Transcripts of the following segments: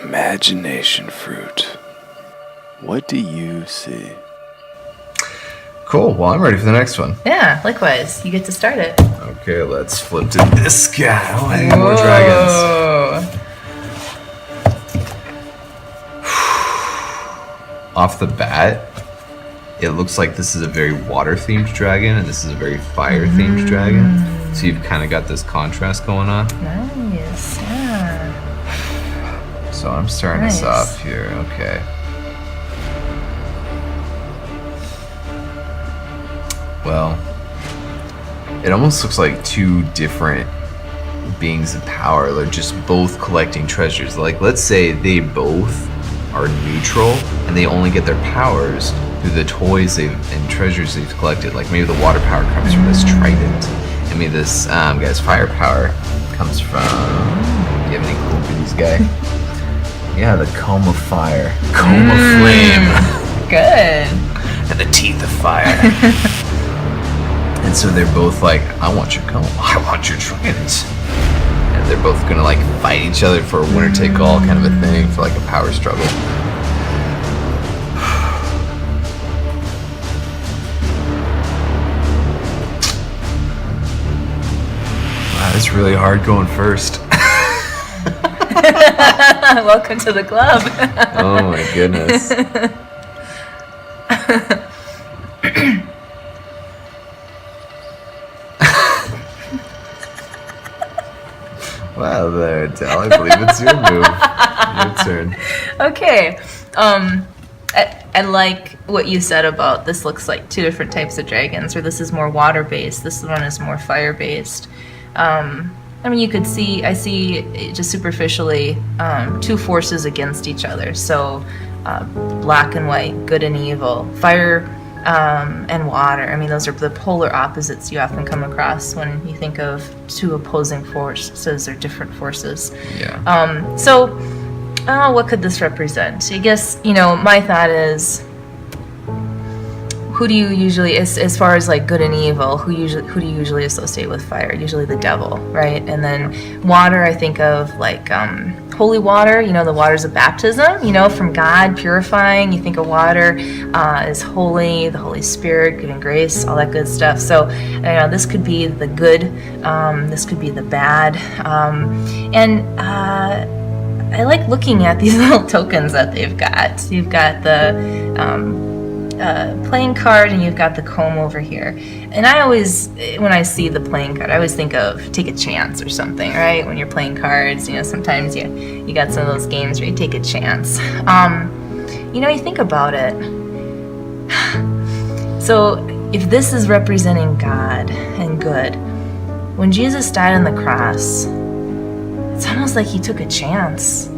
Imagination fruit. What do you see? Cool. Well, I'm ready for the next one. Yeah, likewise. You get to start it. Okay, let's flip to this guy. Oh, I need more dragons. Off the bat, it looks like this is a very water-themed dragon, and this is a very fire-themed dragon. So you've kind of got this contrast going on. Nice, yeah. So I'm starting us off here. Okay. Well, it almost looks like two different beings of power. They're just both collecting treasures. Like, let's say they both are neutral and they only get their powers through the toys and treasures they've collected. Like, maybe the water power comes from this trident, and maybe this guy's fire power comes from... Do you have any cool goodies, guy? Yeah, the comb of fire. Comb of flame. Good. And the teeth of fire. And so they're both like, I want your comb, I want your trident. And they're both gonna like fight each other for a winner-take-all kind of a thing, for like a power struggle. Wow, it's really hard going first. Welcome to the club. Oh my goodness. Wow there, Tal. I believe it's your move. Your turn. Okay. I like what you said about this looks like two different types of dragons, or this is more water-based, this one is more fire-based. I mean, you could see, I see just superficially two forces against each other. So black and white, good and evil, fire and water. I mean, those are the polar opposites you often come across when you think of two opposing forces or different forces. Yeah. So what could this represent? I guess, my thought is, who do you usually, as far as like good and evil, who do you usually associate with fire? Usually the devil, right? And then water, I think of like holy water, the waters of baptism, from God, purifying. You think of water as holy, the Holy Spirit, giving grace, all that good stuff. So, this could be the good, this could be the bad. And I like looking at these little tokens that they've got. You've got the playing card, and you've got the comb over here. And I always, when I see the playing card, I always think of take a chance or something, right? When you're playing cards, sometimes you got some of those games where you take a chance. You think about it. So if this is representing God and good, when Jesus died on the cross, it's almost like he took a chance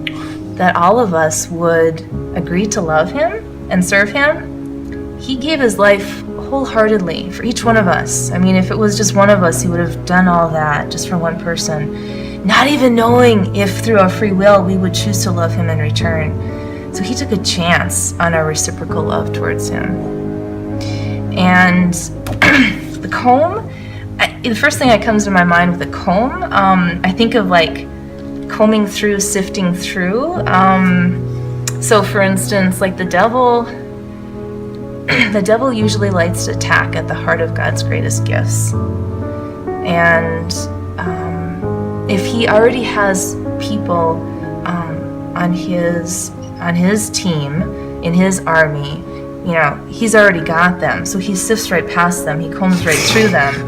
that all of us would agree to love him and serve him. He gave his life wholeheartedly for each one of us. I mean, if it was just one of us, he would have done all that just for one person, not even knowing if through our free will we would choose to love him in return. So he took a chance on our reciprocal love towards him. And the comb, the first thing that comes to my mind with the comb, I think of like combing through, sifting through. So for instance, like the devil usually likes to attack at the heart of God's greatest gifts. And if he already has people on his team, in his army, he's already got them. So he sifts right past them. He combs right through them.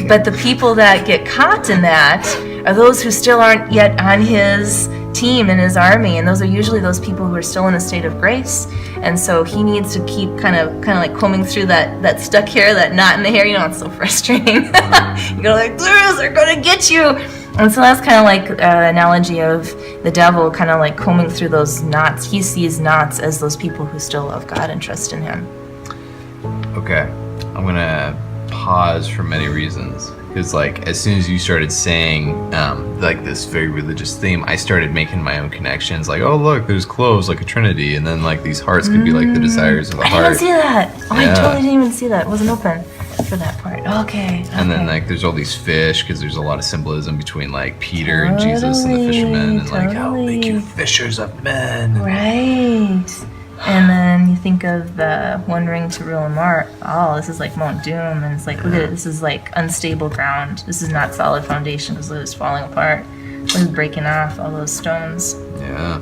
But the people that get caught in that are those who still aren't yet on his team in his army, and those are usually those people who are still in a state of grace. And so he needs to keep kind of like combing through that stuck hair, that knot in the hair. It's so frustrating. You go like, they're gonna get you. And so that's kind of like an analogy of the devil kind of like combing through those knots. He sees knots as those people who still love God and trust in him. Okay, I'm gonna pause for many reasons. Because like as soon as you started saying like this very religious theme, I started making my own connections. Like, oh look, there's cloves like a trinity, and then like these hearts could be like the desires of the heart. I didn't see that. Oh, Yeah. I totally didn't even see that. It wasn't open for that part. Okay. And then like there's all these fish because there's a lot of symbolism between like Peter and Jesus and the fishermen, and like I'll make you fishers of men. Right. And then you think of the One Ring to rule them all. Oh, this is like Mount Doom, and it's like, look at it. This is like unstable ground. This is not solid foundation because it was falling apart. It was breaking off all those stones. Yeah.